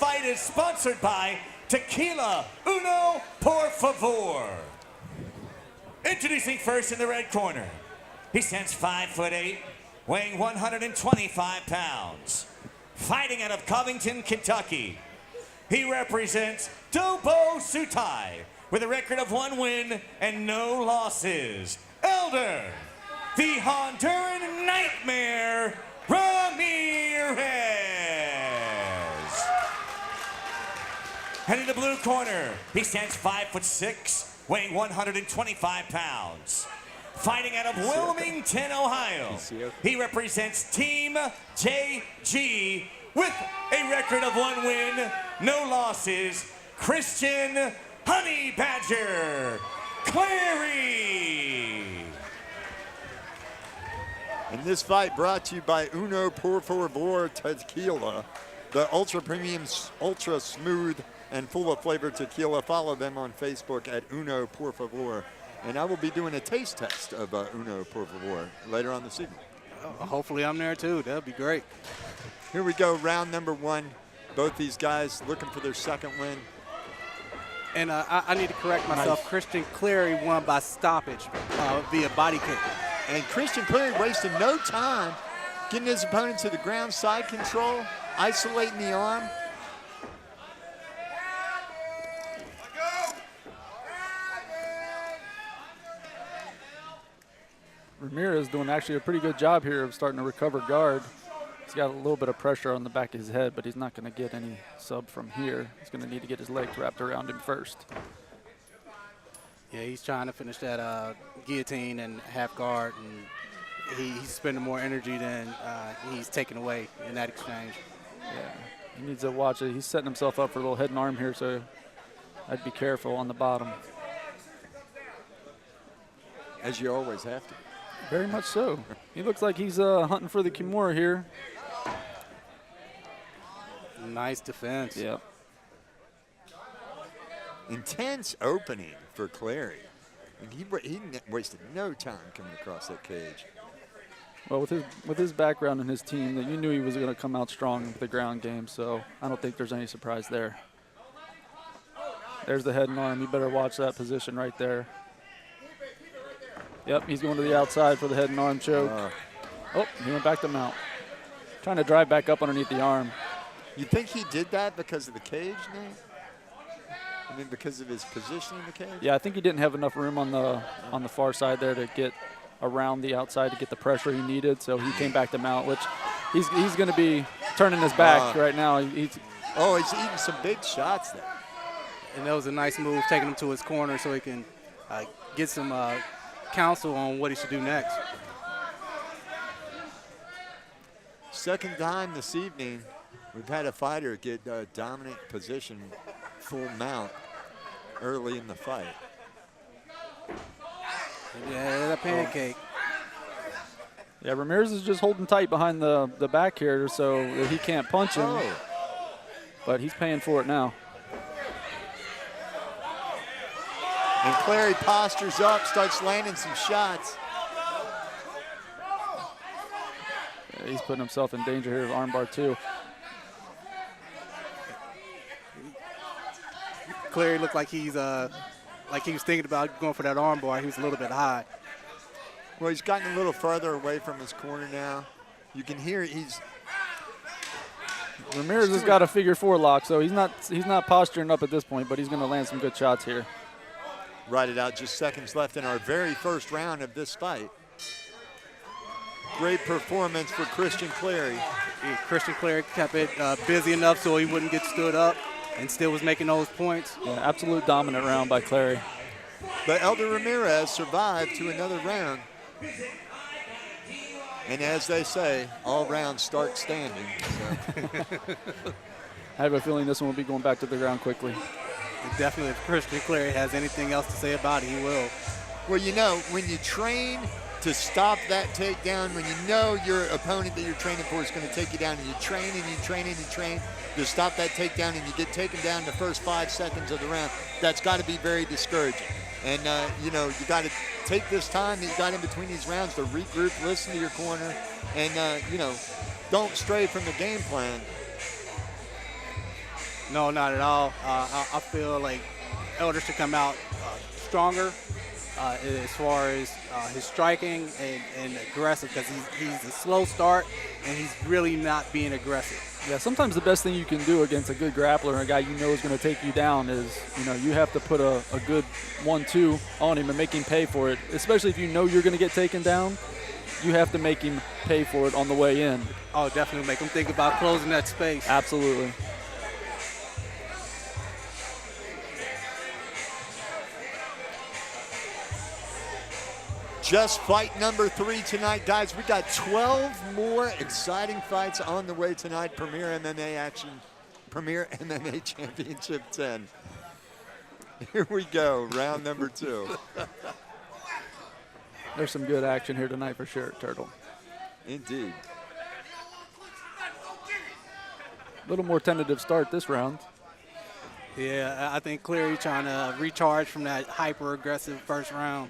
fight is sponsored by Tequila Uno Por Favor. Introducing first in the red corner. He stands 5'8", weighing 125 pounds. Fighting out of Covington, Kentucky. He represents Dobo Sutai with a record of 1 win and no losses. Elder, the Honduran Nightmare, Ramirez. And in the blue corner, he stands 5'6", weighing 125 pounds. Fighting out of Wilmington, Ohio, he represents Team JG with a record of 1 win, no losses, Christian Honey Badger Clary. And this fight brought to you by Uno Por Favor Tequila, the ultra premium, ultra smooth, and full of flavor tequila. Follow them on Facebook at Uno Por Favor. And I will be doing a taste test of Uno Por Favor later on this evening. Hopefully I'm there too. That'd be great. Here we go, round number 1. Both these guys looking for their second win. And I need to correct myself. Nice. Christian Clary won by stoppage via body kick. And Christian Clary wasting no time getting his opponent to the ground, side control, isolating the arm. Ramirez doing actually a pretty good job here of starting to recover guard. He's got a little bit of pressure on the back of his head, but he's not going to get any sub from here. He's going to need to get his legs wrapped around him first. Yeah, he's trying to finish that guillotine and half guard, and he's spending more energy than he's taking away in that exchange. Yeah, he needs to watch it. He's setting himself up for a little head and arm here, so I'd be careful on the bottom. As you always have to. Very much so. He looks like he's hunting for the Kimura here. Nice defense. Yep. Intense opening for Clary. And he wasted no time coming across that cage. Well, with his background and his team, that you knew he was going to come out strong with the ground game, so I don't think there's any surprise there. There's the head and arm. You better watch that position right there. Yep, he's going to the outside for the head and arm choke. Oh, he went back to mount. Trying to drive back up underneath the arm. You think he did that because of the cage, Nate? I mean, because of his position in the cage? Yeah, I think he didn't have enough room on the far side there to get around the outside to get the pressure he needed, so he came back to mount, which he's going to be turning his back right now. He's eating some big shots there. And that was a nice move, taking him to his corner so he can get some counsel on what he should do next. Second time this evening, we've had a fighter get a dominant position, full mount, early in the fight. Yeah, that pancake. Yeah, Ramirez is just holding tight behind the back here so that he can't punch him. But he's paying for it now. And Clary postures up, starts landing some shots. Yeah, he's putting himself in danger here with armbar too. Clary looked like he was thinking about going for that armbar. He was a little bit high. Well, he's gotten a little further away from his corner now. You can hear Ramirez has got a figure 4 lock, so he's not posturing up at this point, but he's going to land some good shots here. Ride it out, just seconds left in our very first round of this fight. Great performance for Christian Clary. Yeah, Christian Clary kept it busy enough so he wouldn't get stood up and still was making those points. Yeah, absolute dominant round by Clary. But Elder Ramirez survived to another round. And as they say, all rounds start standing. So. I have a feeling this one will be going back to the ground quickly. And definitely, if Christian Clary has anything else to say about it, he will. Well, you know, when you train to stop that takedown, when you know your opponent that you're training for is going to take you down, and you train and you train and you train to stop that takedown, and you get taken down the first 5 seconds of the round, that's got to be very discouraging. And, you know, you got to take this time that you got in between these rounds to regroup, listen to your corner, and, you know, don't stray from the game plan. No, not at all. I feel like Elder should come out stronger as far as his striking and aggressive, because he's a slow start and he's really not being aggressive. Yeah, sometimes the best thing you can do against a good grappler and a guy you know is going to take you down is, you have to put a good 1-2 on him and make him pay for it. Especially if you know you're going to get taken down, you have to make him pay for it on the way in. Oh, definitely make him think about closing that space. Absolutely. Just fight number 3 tonight, guys. We got 12 more exciting fights on the way tonight. Premier MMA Championship 10. Here we go, round number 2. There's some good action here tonight for sure, Turtle. Indeed. A little more tentative start this round. Yeah, I think Clary trying to recharge from that hyper-aggressive first round.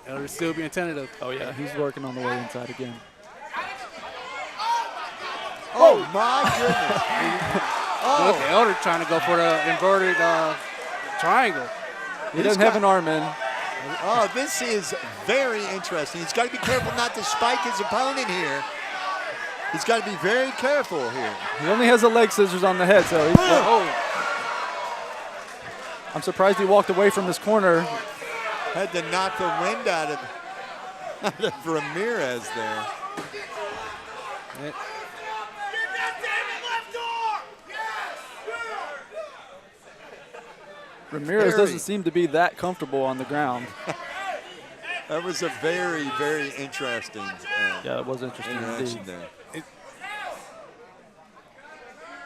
Elder still being tentative. Oh, yeah, he's working on the way inside again. Oh, my goodness. Look, Elder trying to go for the inverted triangle. He doesn't have an arm in. Oh, this is very interesting. He's got to be careful not to spike his opponent here. He's got to be very careful here. He only has the leg scissors on the head, so he's I'm surprised he walked away from his corner. Had to knock the wind out of Ramirez there. Ramirez doesn't seem to be that comfortable on the ground. That was a very, very interesting yeah, it was interesting interaction indeed. there.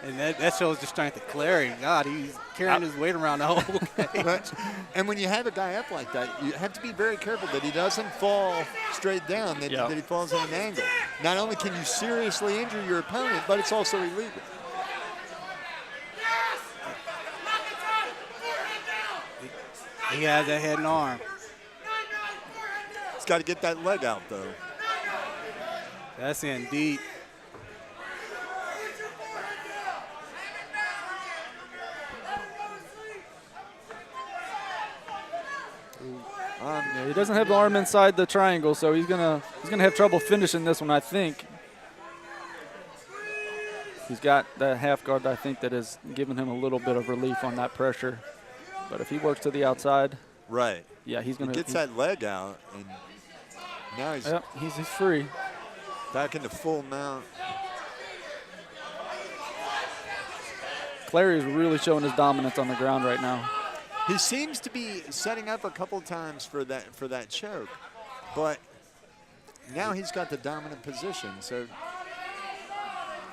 And that shows the strength of Clary. God, he's carrying his weight around the whole cage. And when you have a guy up like that, you have to be very careful that he doesn't fall straight down, that he falls at an angle. Not only can you seriously injure your opponent, but it's also illegal. He has that head and arm. He's got to get that leg out, though. That's indeed. Yeah, he doesn't have the arm inside the triangle, so he's gonna have trouble finishing this one, I think. He's got that half guard, I think, that has given him a little bit of relief on that pressure. But if he works to the outside, right? Yeah, he's gonna. He gets that leg out, and now he's free. Back into full mount. Clary is really showing his dominance on the ground right now. He seems to be setting up a couple times for that choke, but now he's got the dominant position. So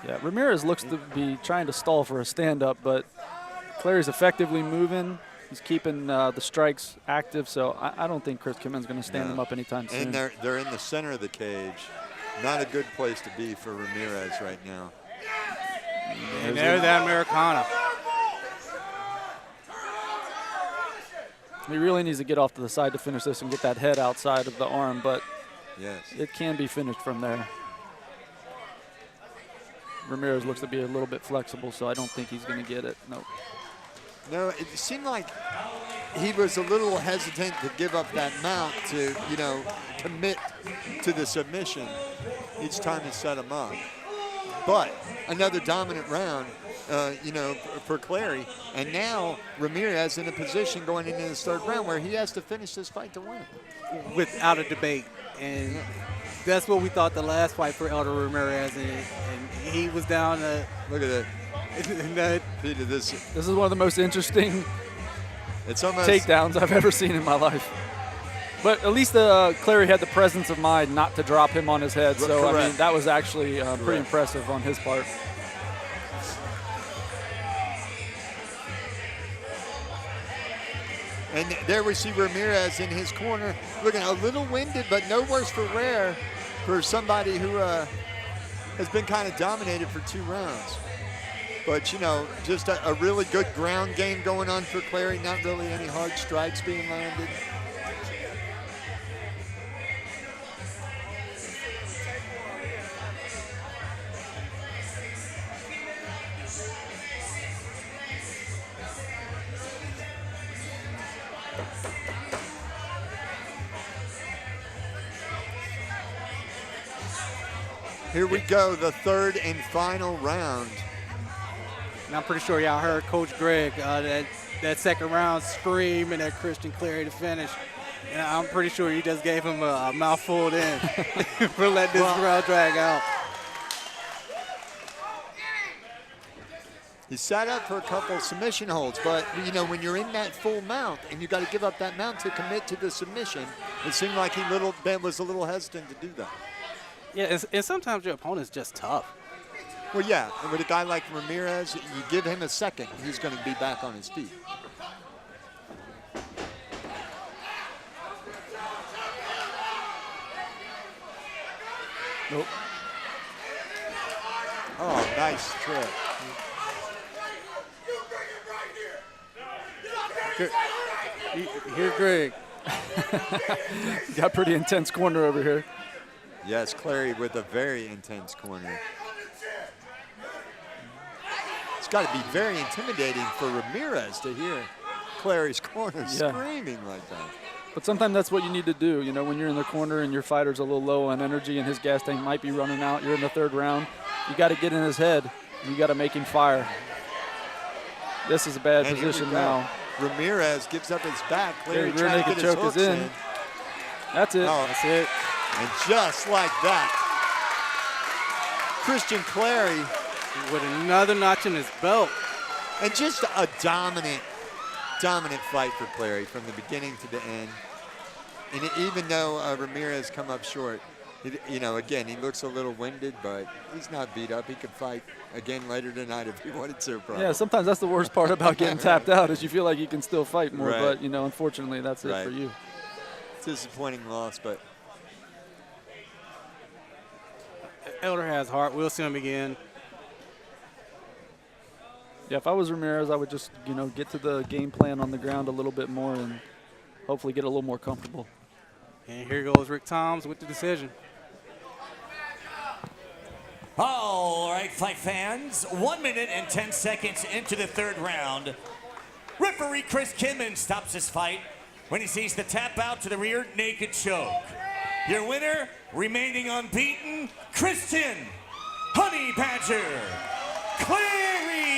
yeah, Ramirez looks to be trying to stall for a stand-up, but Clary's effectively moving. He's keeping the strikes active, so I don't think Chris Kimmon's going to stand him up anytime soon. And they're in the center of the cage. Not a good place to be for Ramirez right now. And there's that Americana. He really needs to get off to the side to finish this and get that head outside of the arm, but yes, it can be finished from there. Ramirez looks to be a little bit flexible, so I don't think he's going to get it. Nope. No, it seemed like he was a little hesitant to give up that mount to, commit to the submission each time he set him up. But another dominant round, for Clary. And now Ramirez in a position going into the third round where he has to finish this fight to win. Without a debate. And that's what we thought the last fight for Elder Ramirez. And he was down to... Look at that. Peter, this is one of the most interesting almost takedowns I've ever seen in my life. But at least Clary had the presence of mind not to drop him on his head. So, I mean, that was actually pretty impressive on his part. And there we see Ramirez in his corner, looking a little winded, but no worse for wear for somebody who has been kind of dominated for 2 rounds. But, just a really good ground game going on for Clary, not really any hard strikes being landed. Here we go, the third and final round. And I'm pretty sure y'all heard Coach Greg that second round screaming at Christian Clary to finish. And I'm pretty sure he just gave him a mouthful then for letting this round drag out. He sat up for a couple of submission holds, but you know, when you're in that full mount and you got to give up that mount to commit to the submission, it seemed like Ben was a little hesitant to do that. Yeah, and sometimes your opponent's just tough. Well, yeah, and with a guy like Ramirez, you give him a second, he's going to be back on his feet. Nope. Oh, nice trip. Here, Greg. Got pretty intense corner over here. Yes, Clary with a very intense corner. It's got to be very intimidating for Ramirez to hear Clary's corner screaming like that. But sometimes that's what you need to do. You know, when you're in the corner and your fighter's a little low on energy and his gas tank might be running out, you're in the third round, you got to get in his head. You got to make him fire. This is a bad position now. Ramirez gives up his back. Clary rear trying to naked get his choke is hooks in. That's it. Oh, That's it. And just like that, Christian Clary with another notch in his belt. And just a dominant fight for Clary from the beginning to the end. And even though Ramirez come up short, you know, again, he looks a little winded, but he's not beat up. He could fight again later tonight if he wanted to. Probably. Yeah, sometimes that's the worst part about getting tapped out is you feel like you can still fight more, Right. but, you know, unfortunately, that's it for you. It's a disappointing loss, but Elder has heart. We'll see him again. Yeah, if I was Ramirez, I would just, you know, get to the game plan on the ground a little bit more and hopefully get a little more comfortable. And here goes Rick Toms with the decision. All right, fight fans, 1 minute and 10 seconds into the third round. Referee Chris Kinman stops his fight when he sees the tap out to the rear naked choke. Your winner, remaining unbeaten, Christian Honey Badger Clary.